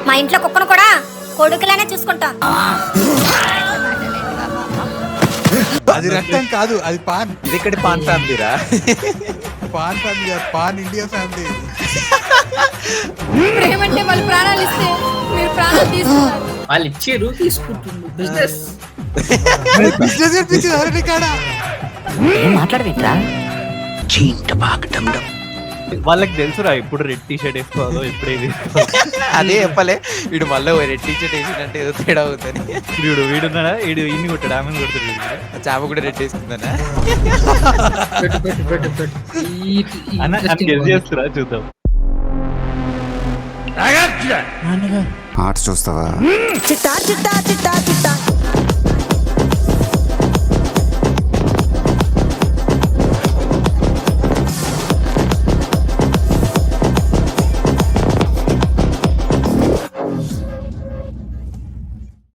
మా ఇంట్లో కుక్కను కూడా కొడుకులానే చూసుకుంటాం. అది రక్తం కాదు, అది పాన్. ఇది ఇక్కడ పాన్ ఫ్యామిలీరా? Pan family, pan India family. ప్రేమంటే వాళ్ళు ప్రాణాలు ఇస్తే మీరు ప్రాణాలు తీసుకున్నారు. వాళ్ళు ఇచ్చారు తీసుకుంటున్నారు. బిజినెస్ బిజినెస్ అనిపించింది కాడ. మాట్లాడవేంట్రా? వాళ్ళకి తెలుసురా ఇప్పుడు రెడ్ టీ షర్ట్ వేసుకోవాలో ఎప్పుడేది. అదే చెప్పలే వీడు మళ్ళీ రెడ్ టీ షర్ట్ వేసినట్టు ఏదో తేడా అవుతుంది. వీడున్నాడా వీడు ఇన్ని కొట్టాడు ఆమెను కొడతాడు. చాప కూడా రెడ్ వేసుకుందానా? అన్న గెస్ చేస్తురా చూద్దాం. ఆర్ట్స్ చూస్తావా? చిట్టా చిట్టా చిట్టా చిట్టా.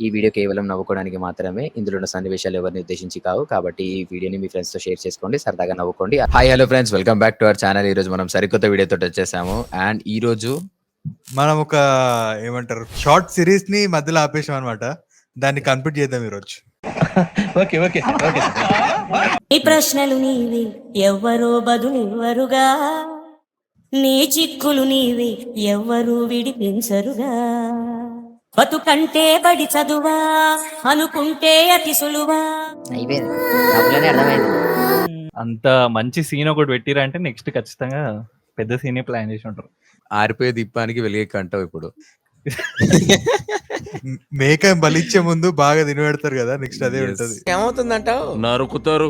ఈ వీడియో కేవలం నవ్వుకోవడానికి మాత్రమే. ఇందులో ఉన్న సన్నివేశాలు ఎవరిని ఉద్దేశించి కావు. కాబట్టి ఈ వీడియోని మీ ఫ్రెండ్స్ తో షేర్ చేసుకోండి, సరదాగా నవ్వుకోండి. Hi hello friends, welcome back to our channel. ఈ రోజు మనం సరికొత్త వీడియోతో వచ్చేసాము. అండ్ ఈ రోజు మనం ఒక ఏమంటారు షార్ట్ సిరీస్ ని మధ్యలో ఆపేసాం అనమాట. దాన్ని కంప్లీట్ చేద్దాం ఈరోజు. నీ ప్రశ్నలు నీవి, ఎవ్వరో బదులెవ్వరుగా. నీ చిక్కులు నీవి, ఎవ్వరూ విడిపించరుగా. బతుకంటే బడి చదువా అనుకుంటే అతి సులువా. అంత మంచి సీన్ ఒకటి పెట్టిరా అంటే నెక్స్ట్ ఖచ్చితంగా పెద్ద సీనే ప్లాన్ చేసి ఉంటారు. ఆరిపోయే దీపానికి వెలిగే కంటావు ఇప్పుడు. మేక బలిచ్చే ముందు బాగా తిని పెడతారు కదా, నెక్స్ట్ అదే ఉంటది. ఏమవుతుందంటావు? నరుకుతారు.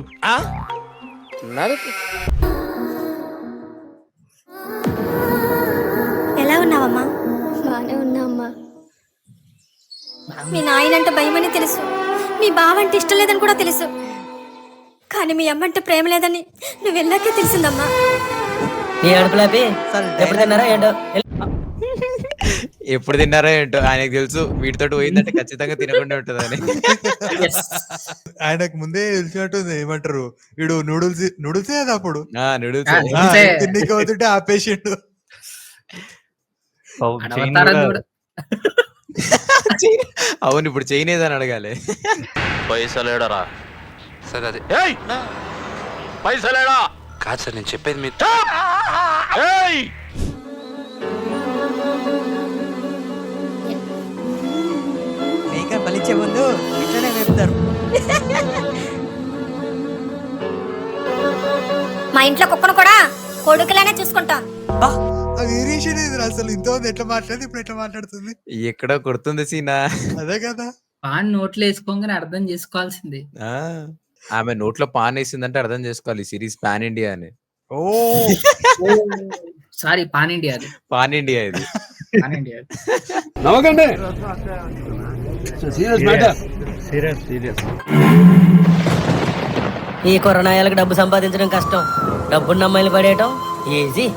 ఎలా ఉన్నావమ్మా? బానే ఉన్నా అమ్మా. మీ నాయనంటే భయమని తెలుసు, మీ బావంటే ఇష్టం లేదని కూడా తెలుసు, కానీ మీ అమ్మంటే ప్రేమ లేదని నువ్వు వెళ్ళాకే తెలిసిందమ్మా. నీ అడుపులాపి ఎప్పుడు తిన్నారా ఏంటో. ఎప్పుడు తిన్నారో ఏంటో ఆయనకు తెలుసు. వీటితో పోయిందంటే ఖచ్చితంగా తినకుండా ఉంటుందని. ఆయనకు ముందే తెలిసినట్టుంది. ఏమంటారు వీడు నూడిల్సే అది అప్పుడు నూడిల్స్ తిన్నికి అవుతుంటే ఆపేసిండు. అవును, ఇప్పుడు చేయనేదని అడగాలి. పైసలేడరా? సరే అదే పైసలేడా కాదు సార్, నేను చెప్పేది మీ మేక బలిచ్చే ముందు ఇట్లనే వేపుతారు. మా ఇంట్లో కుక్కను కూడా కొడుకులానే చూసుకుంటాం. అది వేరియేషన్ ఇది అసలు. ఇంతమంది ఎట్లా మాట్లాడింది, ఇప్పుడు ఎట్లా మాట్లాడుతుంది? ఎక్కడో కొడుతుంది సీనా. అదే కదా, పాన్ నోట్లో వేసుకోగానే అర్థం చేసుకోవాల్సిందే. ఆమె నోట్లో పాన్ వేసిందంటే అర్థం చేసుకోవాలి సిరీస్ పాన్ ఇండియా అని. ఓ సారీ, పాన్ ఇండియా అది. పాన్ ఇండియా ఇది. Pan India. ఈ కొరనాయాలకు డబ్బు సంపాదించడం కష్టం, డబ్బున్న అమ్మాయిలు పడేయటం ఈజీ.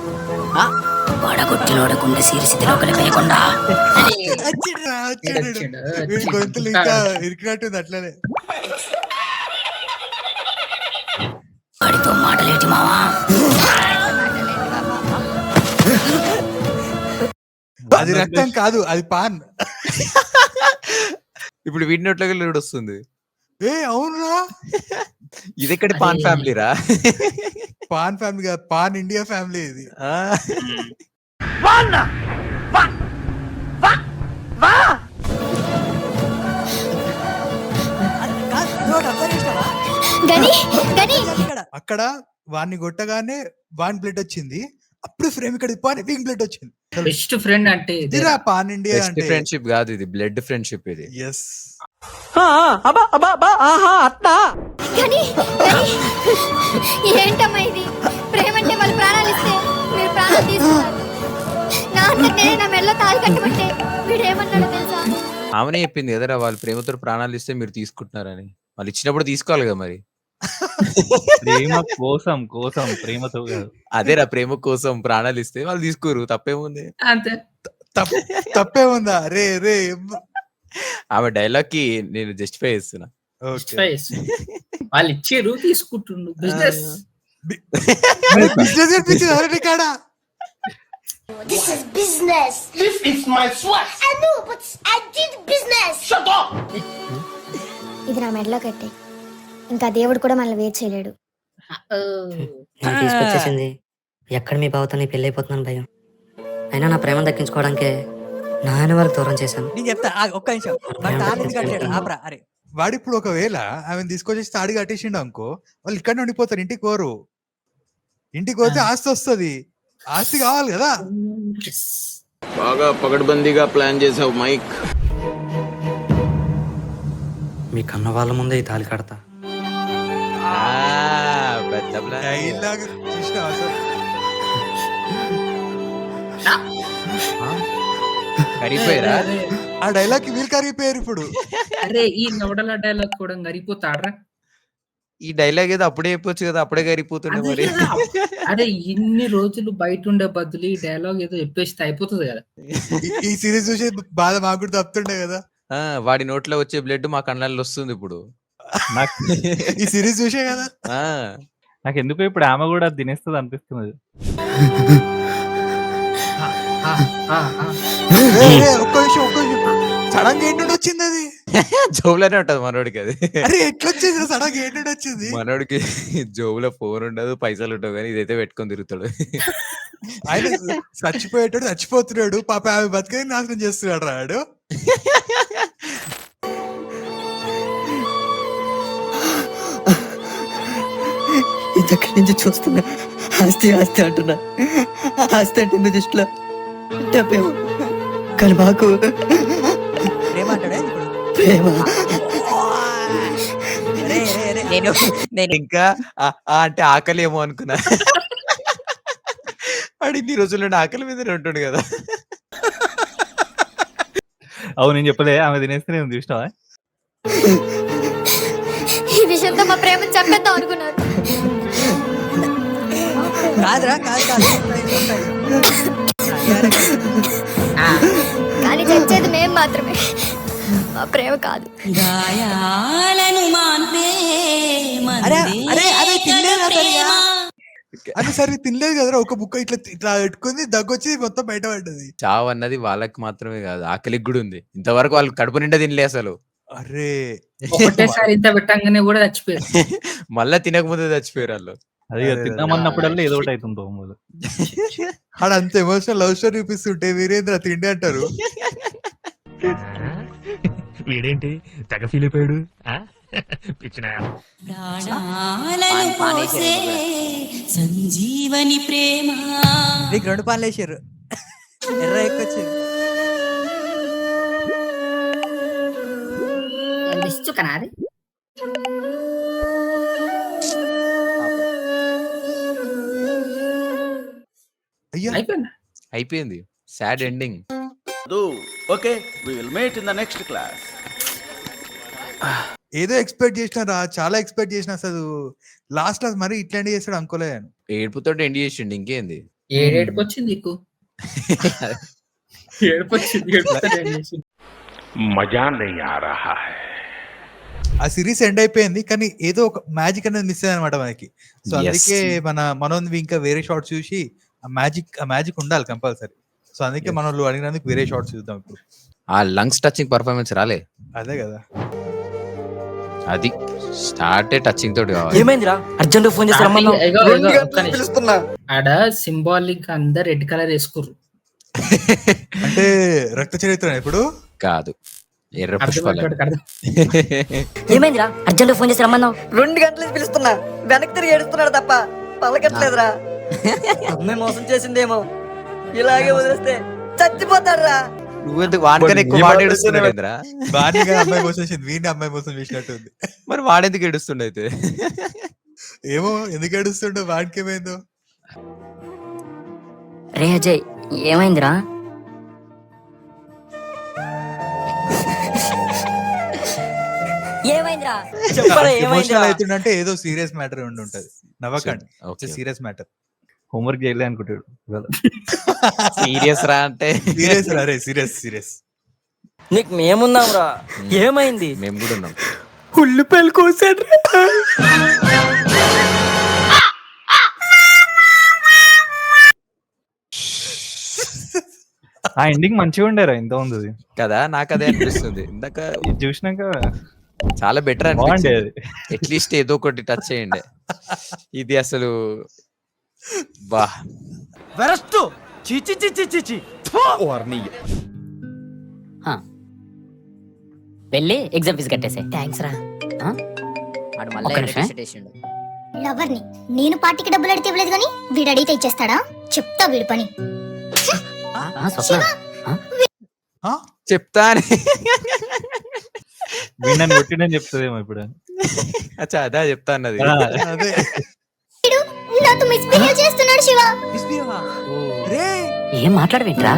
వడగొట్టినోడకుండా సిరిసిద్ధిలో కలిపేయకుండా. గొంతులు ఇంకా ఇరికినట్టుంది అట్లనే. వాడితో మాటలేటి మావా. అది రక్తం కాదు, అది పాన్. ఇప్పుడు వీడి నోట్లోకి లీడ్ వస్తుంది. ఏ అవునురా, ఇది ఎక్కడ పాన్ ఫ్యామిలీరా? పాన్ ఫ్యామిలీ కాదు, పాన్ ఇండియా ఫ్యామిలీ ఇది. అక్కడ వాడిని కొట్టగానే వాన్ బ్లడ్ వచ్చింది, అప్పుడు ఫ్రేమ్ ఇక్కడ పాన్ పింక్ బ్లడ్ వచ్చింది. బెస్ట్ ఫ్రెండ్ అంటే ఇదిరా పాన్ ఇండియా అంటే. ఫ్రెండ్షిప్ కాదు, ఇది బ్లడ్ ఫ్రెండ్షిప్ ఇది. ఎస్. ఏంటమ్మా ఇది? ప్రేమంటే వాళ్ళు ప్రాణాలు ఇస్తే మీరు ప్రాణాలు తీసుకున్నారు. నా అంతా నేనే నా మెడలో తాళి కట్టబట్టే వీడేమన్నాడో తెలుసా? ఆమెనే చెప్పింది కదరా, వాళ్ళు ప్రేమతో ప్రాణాలు ఇస్తే మీరు తీసుకుంటున్నారని. వాళ్ళు ఇచ్చినప్పుడు తీసుకోవాలి కదా మరి. ప్రేమ కోసం కోసం ప్రేమతో కాదు. అదేరా, ప్రేమ కోసం ప్రాణాలు ఇస్తే వాళ్ళు తీసుకోరు. తప్పేముంది? అంతే. తప్పే ఉందా? రే రే ఆమె డైలాగ్ కి నేను జస్టిఫై చేస్తున్నా. వాళ్ళు ఇచ్చారు తీసుకుంటున్నారు. బిజినెస్ బిజినెస్ అనిపించింది కాడ. This is business. This is my sweat. I know, but I did business. Shut up. ఇది నా మెడలో కట్టే. ఇంకా దేవుడు కూడా మనల్ని వేరు చేయలేడు. నేను తీసుకొచ్చేసింది ఎక్కడ మీ బావతో నీ పెళ్ళి అయిపోతున్నాను భయం. అయినా నా ప్రేమ దక్కించుకోవడానికే నాన్న వరకు దూరం చేశాను. నేను చెప్తా ఒక్క నిమిషం అరే వాడు ఇప్పుడు ఒకవేళ ఆమెను తీసుకొచ్చేసి తాడి కట్టేసిండు అనుకో, వాళ్ళు ఇక్కడ ఉండిపోతారు, ఇంటికి పోరు. ఇంటికి పోతే ఆస్తి వస్తుంది, ఆస్తి కావాలి కదా. బాగా పగడ్బందీగా ప్లాన్ చేసావు మైక్. మీ కన్న వాళ్ళ ముందే ఈ తాళి కడతా. పెద్ద plan. డైలాగ్ చూసినావా అసలు? కరిగిపోయారా? ఆ డైలాగ్ కి మీరు కరిగిపోయారు ఇప్పుడు. అరే ఈ నవడల డైలాగ్ కూడా గరిపోతాడ్రా. ఈ డైలాగ్ ఏదో అప్పుడే చెప్పొచ్చు కదా, అప్పుడే కరిగిపోతుండే మరి. అరే ఇన్ని రోజులు బయట ఉండే బదులు ఈ డైలాగ్ ఏదో చెప్పేస్తే అయిపోతుంది కదా. ఈ సిరీస్ చూసి బాధ మాకు కూడా తప్పుతుండే కదా. వాడి నోట్లో వచ్చే బ్లడ్ మా కళ్ళల్లో వస్తుంది ఇప్పుడు. నాకు ఈ సిరీస్ చూసే కదా. నాకు ఎందుకో ఇప్పుడు ఆమె కూడా తినేస్తుంది అనిపిస్తుంది. ఒక్క నిమిషం సడన్ గా ఏంటంటే వచ్చింది అది. జోబులోనే ఉంటది మనోడికి అది. అరే ఎట్లా వచ్చింది సడన్ గా ఏంటంటే వచ్చింది. మనోడికి జోబులో ఫోన్ ఉండదు, పైసలు ఉండవు, కానీ ఇదైతే పెట్టుకొని తిరుగుతాడు. ఆయన చచ్చిపోయేటాడు, చచ్చిపోతున్నాడు, పాప ఆమె బతికే నాశనం చేస్తున్నాడు రాడు. ఈ దగ్గర నుంచి చూస్తున్నా ఆస్తి ఆస్తి అంటున్నా. ఆస్తి అంటే మీ దృష్టిలో డబ్బేమో, కానీ మాకు ప్రేమ అంటాడే ఇప్పుడు. ప్రేమ. నేను ఇంకా అంటే ఆకలి ఏమో అనుకున్నా. వాడు ఇన్ని రోజుల నుండి ఆకలి మీదనే ఉంటుండు కదా. అవును నేను చెప్పలే, ఆమె తినేస్తేనే ఉంది చూసినావా. ఈ విషయంతో మా ప్రేమను చంపేద్దాం అనుకున్నారు. కాదురా కాదు కానీ చచ్చేది మేము మాత్రమే, మా ప్రేమ కాదు. అరే అరే అరే తినలేదా సరిగా? అని సరే తినలేదు కదరా, ఒక బుక్క ఇట్లా ఇట్లా పెట్టుకుంది, దగ్గొచ్చి మొత్తం బయట పడ్డది. చావు అన్నది వాళ్ళకి మాత్రమే కాదు, ఆకలికి కూడా ఉంది. ఇంతవరకు వాళ్ళు కడుపు నిండా తినలే అసలు. అరే ఒకటేసారి ఇంత పెట్టంగానే కూడా చచ్చిపోయారు. మళ్ళా తినకముందే చచ్చిపోయారు వాళ్ళు. అది తిన్నామన్నప్పుడల్లా ఏదో ఒకటి అవుతుంది తోములు. ఆడ అంత ఎమోషనల్ లవ్ స్టోరీ చూపిస్తుంటే వీరేంద్ర తిండి అంటారు. వీడేంటి తెగ ఫీల్ అయిపోయాడు. సంజీవని ప్రేమ. నీకు 2 పాలు వేసారు, ఎర్ర ఎక్కువచ్చింది. చుక్కనా అది? అయ్యా అయిపోయింది, sad ending. Okay we will meet in the next class. ఏదో ఎక్స్పెక్ట్ చేసినారా, చాలా ఎక్స్పెక్ట్ చేసిన, అసలు లాస్ట్ లో మరి ఇట్లాంటి చేస్తాడు అనుకోలేదు. ఏడుపుతో ఎండ్ చేసిండు, ఇంకేంది. ఏడుపు వచ్చింది నీకు? ఏడుపు వచ్చింది. మజా నహీ ఆ రహా హై. ఆ సిరీస్ ఎండ్ అయిపోయింది, కానీ ఏదో ఒక మ్యాజిక్ అనేది మిస్ అయ్యింది అనమాట మనకి. సో అందుకే మనోన్ ఇంకా వేరే షార్ట్స్ చూసి ఆ మ్యాజిక్ ఉండాలి కంపల్సరీ. సో అందుకే మన వాళ్ళు అడిగినందుకు వేరే షార్ట్స్ చూద్దాం ఇప్పుడు. ఆ లంగ్స్ టచింగ్ పర్ఫార్మెన్స్ రాలే, అదే కదా, అది స్టార్ట్ టచింగ్ తోటి కావాలి. ఏమైందిరా, అర్జెంట్ ఫోన్ చేసి పిలుస్తున్నా. ఆడ సింబాలిక్ అందరు రెడ్ కలర్ వేసుకోరు. అంటే రక్త చరిత్ర ఇప్పుడు కాదు, ఎర్ర పుష్పాలు. ఏమైందిరా, అర్జెంట్ ఫోన్ చేసి రమ్మన్నావు. 2 గంటల నుంచి పిలుస్తున్నా, వెనక్కి తిరిగి ఏడుస్తున్నాడు తప్ప పలకట్లేదురా. అమ్మాయి మోసం చేసిందేమో, ఇలాగే వదిలేస్తే చచ్చిపోతాడు రా. నువ్వెందుకు వాడికన్నా ఎక్కువ వాడు ఏడుస్తున్నాడేంద్రా? బాగా అమ్మాయి మోసం చేసింది, వీడిని అమ్మాయి మోసం చేసినట్టుంది. మరి వాడెందుకు ఏడుస్తుండ అయితే? ఏమో ఎందుకు ఏడుస్తుండో, వాడికి ఏమైందో. రే అజయ్ ఏమైందిరా? ఏమైందిరా చెప్పరా, ఎమోషనల్ అవుతుందంటే ఏదో సీరియస్ మ్యాటర్ ఉండి ఉంటది. నవ్వకండి, సీరియస్ మ్యాటర్. హోంవర్క్ చేయలే అనుకుంటాడు. సీరియస్ రా అంటే సీరియస్ రా, సీరియస్. నీకు మేమున్నాం రా, ఏమైంది? మేము కూడా ఉన్నాం. ఉల్లిపాయలు కోసాడు. ఆ ఎండింగ్ మంచిగా ఉండేరా ఇంత ఉంది కదా, నాకు అదే అనిపిస్తుంది. ఇందాక ఇది చూసినాక చాలా బెటర్ బాగుండే అనిపించింది. అట్లీస్ట్ ఏదో ఒకటి టచ్ చేయండి. ఇది అసలు బా వెరస్టు చిచి చిచి చిచి వెళ్ళి ఎగ్జామ్ ఫీజు కట్టేసే. థ్యాంక్స్ రా. ఆడు ఒక్క మళ్ళీ నిమిషం. వేసిండు. లవర్ని నేను పార్టీకి డబ్బులు అడిగితే ఇవ్వలేదు కానీ వీడు అడిగితే ఇచ్చేస్తాడా? చెప్తా వీడి పని. స్వప్న చెప్తా అని వీళ్ళని కొట్టినని చెప్తుందేమో ఇప్పుడు. అచ్చా అదా చెప్తా అన్నది. అదే వీడు నాతో మిస్బిహేవ్ చేస్తున్నాడు శివ. రే ఏం మాట్లాడవేంట్రా?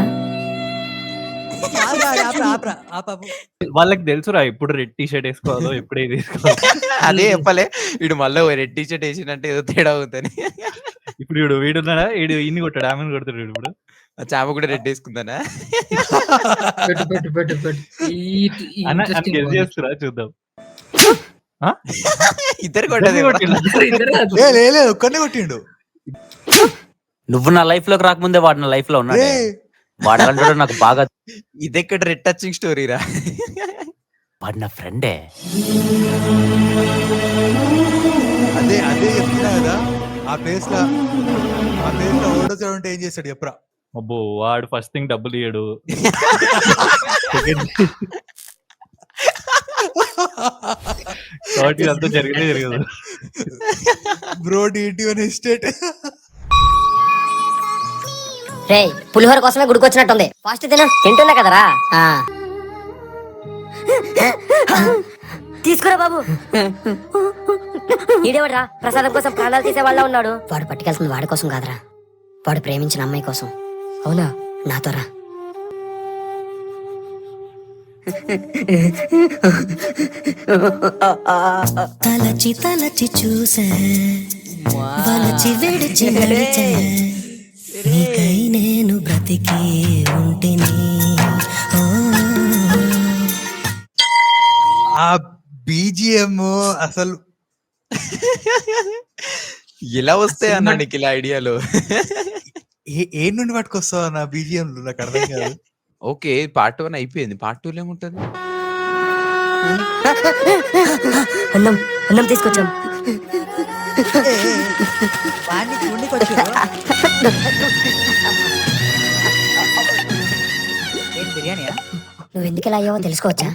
వాళ్ళకి తెలుసురా ఇప్పుడు రెడ్ టీ షర్ట్ వేసుకోవాలో ఎప్పుడు ఏది వేసుకోవాలో. అదే చెప్పలే, వీడు మళ్ళీ రెడ్ టీ షర్ట్ వేసినంటే ఏదో తేడా అవుతుంది. ఇప్పుడు వీడున్నాడా వీడు ఇన్ని కొట్టాడు ఆమెను కొడతాడు వీడు ఇప్పుడు. చామ కూడా రెడ్ వేసుకుందానా? పెట్టు పెట్టు పెట్టు పెట్టు. ఈ అన్న interesting గెస్ moment. చేస్తురా చూద్దాం. ఇద్దరు కొట్టదు. ఇద్దరే అది. లేదు ఒక్కనే కొట్టిండు. నువ్వు నా లైఫ్ లోకి రాకముందే వాడు నా లైఫ్ లో ఉన్నాడు. ఏ, వాడు నాకు బాగా ఇదెక్కడ రెడ్ టచింగ్ స్టోరీరా? వాడు నా ఫ్రెండే. అదే అదే చెప్తున్నా కదా. ఆ ప్లేస్ లో ఓడోసాడు ఉంటే ఏం చేస్తాడు చెప్పరా? అబ్బో వాడు ఫస్ట్ థింగ్ డబ్బులు ఇయ్యడు. కాబట్టి ఇదంతా జరిగితే జరగదు. బ్రో డిటి అనే ఎస్టేట్. రే పులిహోర కోసమే గుడికొచ్చినట్టుంది. ఫాస్ట్ తింటున్నా కదరా. తీసుకురా బాబు. ఈడేవడరా ప్రసాదం కోసం ప్రాణాలు తీసే వాళ్ళ ఉన్నాడు. వాడు పట్టుకెళ్తుంది వాడి కోసం కాదురా, వాడు ప్రేమించిన అమ్మాయి కోసం. అవునా? నాతో రా. తలచి తలచి చూసే వలచి విడిచి నడిచే నీకై నేను బ్రతికి ఉంటిని. ఆ బీజిఎం అసలు ఎలా వస్తాయి అన్న నీకు ఇలా ఐడియాలు? ఏ నుండి పట్టుకొస్తావు నా బీజిఎం నాకు అర్థం కాదు. ఓకే, పార్ట్ 1 అయిపోయింది. పార్ట్ 2 ఏముంటది? అన్నం అన్నం తీసుకొచ్చాం. వాడిని చూడనికి బిర్యానీయా? నువ్వు ఎందుకు ఇలా అయ్యావో తెలుసుకోవచ్చా?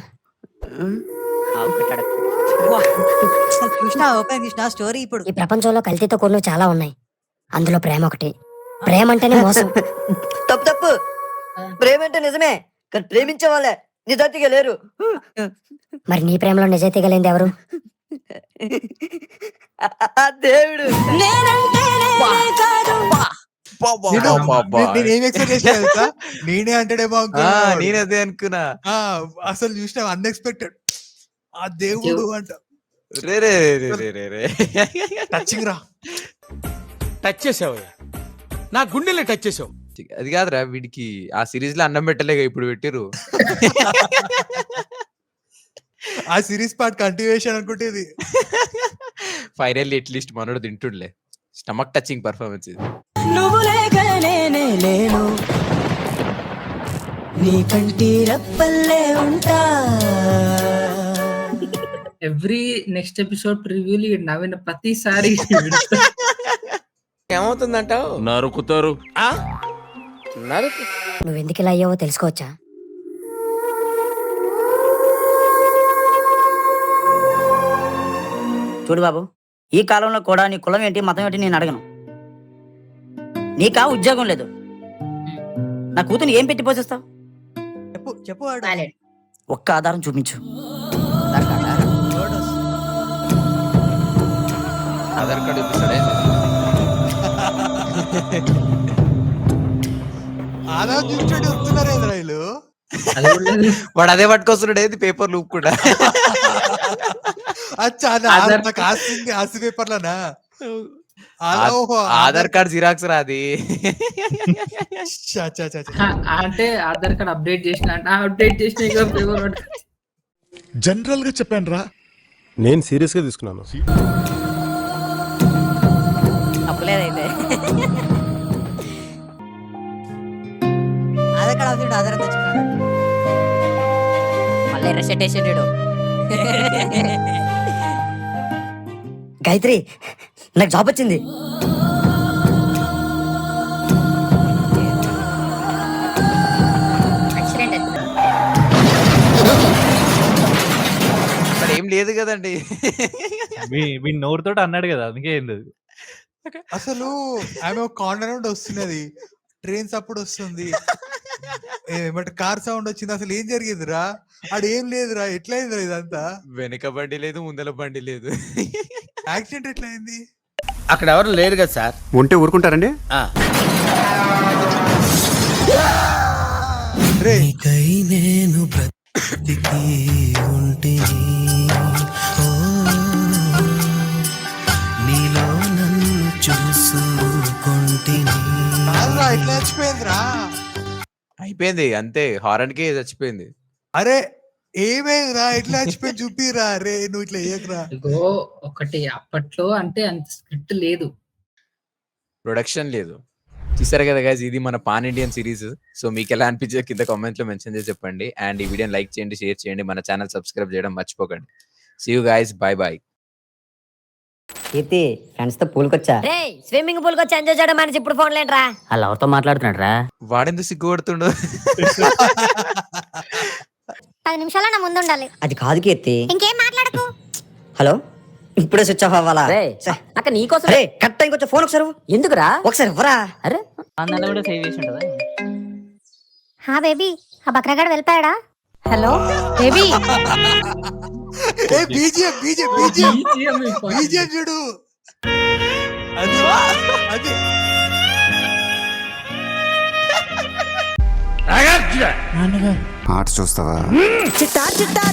Krishna open Krishna story. ఇప్పుడు ఈ ప్రపంచంలో కల్తీతో కూడినవి చాలా ఉన్నాయి, అందులో ప్రేమ ఒకటి. ప్రేమ అంటేనే మోసం. తప్పు తప్పు. ప్రేమ అంటే నిజమే, కానీ ప్రేమించే వాళ్ళే నిజాయితీగా లేరు. మరి నీ ప్రేమలో నిజాయితీ కలిగింది ఎవరు? ఆ దేవుడు. నేనేం ఎక్స్పెక్ట్ చేసిన తెలుసా? నేనే అంటాడేమో అనుకున్నా. నేను అదే అనుకున్నా. అసలు చూసిన అన్ఎక్స్పెక్టెడ్. ఆ దేవుడు అంట. రే రే రే రే రే రే. టచింగ్ రా. టచ్ చేసావు, నా గుండెలే టచ్ చేసావు. అది కాదురా, వీడికి ఆ సిరీస్ లో అన్నం పెట్టలేక ఇప్పుడు పెట్టిరు. ఆ సిరీస్ పార్ట్ కంటిన్యూషన్ అనుకుంటే ఇది. ఫైనల్లీ అట్లీస్ట్ మనోడు తింటుండలే. స్టమక్ టచింగ్ పర్ఫార్మెన్స్ ఇది. నువ్వు లేక నేనే లేను, నీ కంటి రెప్పల్లే ఉంటా. ఎవ్రీ నెక్స్ట్ ఎపిసోడ్ ప్రివ్యూలు నవ్విన ప్రతిసారి ఏమవుతుందంటావు? నరుకుతారు. నువ్వు ఎందుకు ఇలా అయ్యావో తెలుసుకోవచ్చా? చూడు బాబు, ఈ కాలంలో కూడా నీ కులం ఏంటి మతం ఏంటి నేను అడగను. నీకా ఉద్యోగం లేదు, నా కూతురు ఏం పెట్టి పోషిస్తావు? చెప్పు చెప్పు వాడు. ఒక్క ఆధారం చూపించు. ఆధార్ కార్డు చూపిస్తాడే. ఆధార్ చూపించండి వస్తున్నారు ఏంద్రా వీళ్ళు? వాడు అదే పట్టుకొస్తున్నాడు ఏది పేపర్ లూప్ కూడా. అచ్చా నాకు ఆస్తి పేపర్లనా? ఆధార్ కార్డ్ జిరాక్స్ రాది. అంటే ఆధార్ కార్డ్ అప్డేట్ చేసిన అప్డేట్ చేసిన జనరల్ గా చెప్పాను రా, నేను సీరియస్ గా తీసుకున్నాను. తప్పులేదైతే ఆధార్ కార్డ్ కూడా ఆధారం తెచ్చుకున్నాడు. మళ్ళీ రెసెట్ వేసాడు. గాయత్రి, నాకు జాబ్ వచ్చింది. మరి ఏం లేదు కదండి. మీ నోరుతో అన్నాడు కదా, అందుకే ఏం లేదు. అసలు ఆమె ఒక కార్నర్ నుండి వస్తున్నది, ట్రైన్ సప్పుడు వస్తుంది, ఏమంటే కార్ సౌండ్ వచ్చింది. అసలు ఏం జరిగేదిరా? ఆడు ఏం లేదురా, ఎట్లా అయిందిరా ఇదంతా? వెనక బండి లేదు, ముందల బండి లేదు. యాక్సిడెంట్ ఎట్లా అయింది? అక్కడ ఎవరు లేరు కదా సార్. ఉంటే ఊరుకుంటారండి? రే నేను బ్రతికి ఉంటిని, నీలో నన్ను చూసుకుంటిని. కాదురా, ఎట్లా చచ్చిపోయిందిరా? అయిపోయింది అంతే, హారన్ కే చచ్చిపోయింది. అరే ఏమైందిరా, ఎట్లా చచ్చిపోయింది చూపిరా. అరే నువ్వు ఇట్లా చేయకురా. ఇగో ఒకటి, అప్పట్లో అంటే అంత స్క్రిప్ట్ లేదు, ప్రొడక్షన్ లేదు. చూసారు కదా గైస్, ఇది మన పాన్ ఇండియన్ సిరీస్. సో మీకు ఎలా అనిపించే కింద కామెంట్ లో మెన్షన్ చేసి చెప్పండి. అండ్ ఈ వీడియోని లైక్ చేయండి, షేర్ చేయండి, మన ఛానల్ సబ్స్క్రైబ్ చేయడం మర్చిపోకండి. See you guys, bye bye. Keerthi, friends తో పూల్ కొచ్చా. రే, స్విమ్మింగ్ పూల్ కొచ్చి ఎంజాయ్ చేయడం మనిషి ఇప్పుడు ఫోన్ లేంట్రా. వాళ్ళు ఎవరితో మాట్లాడుతున్నాడు రా? వాడెందుకు సిగ్గుపడుతుండో. 10 నిమిషాల నా ముందు ఉండాలి. అది కాదు కీర్తి. ఇంకేం మాట్లాడకు. హలో, ఇప్పుడే స్విచ్ ఆఫ్ అవ్వాలా? అక్క నీకోసం. రే, కట్ టైంకి వచ్చే ఫోన్ ఒకసారి ఎందుకురా? ఒకసారి ఇవ్వరా. అరే అన్నలో కూడా సేవ్ చేసి ఉంటదా? హా బేబీ, ఆ బక్రగాడు వెళ్ళిపోయాడా? Hello baby. ఏ బీజిఎం బీజిఎం బీజిఎం బీజిఎం చూడు. అది అది ఆట చూస్తావా? చిట్టా చిట్టా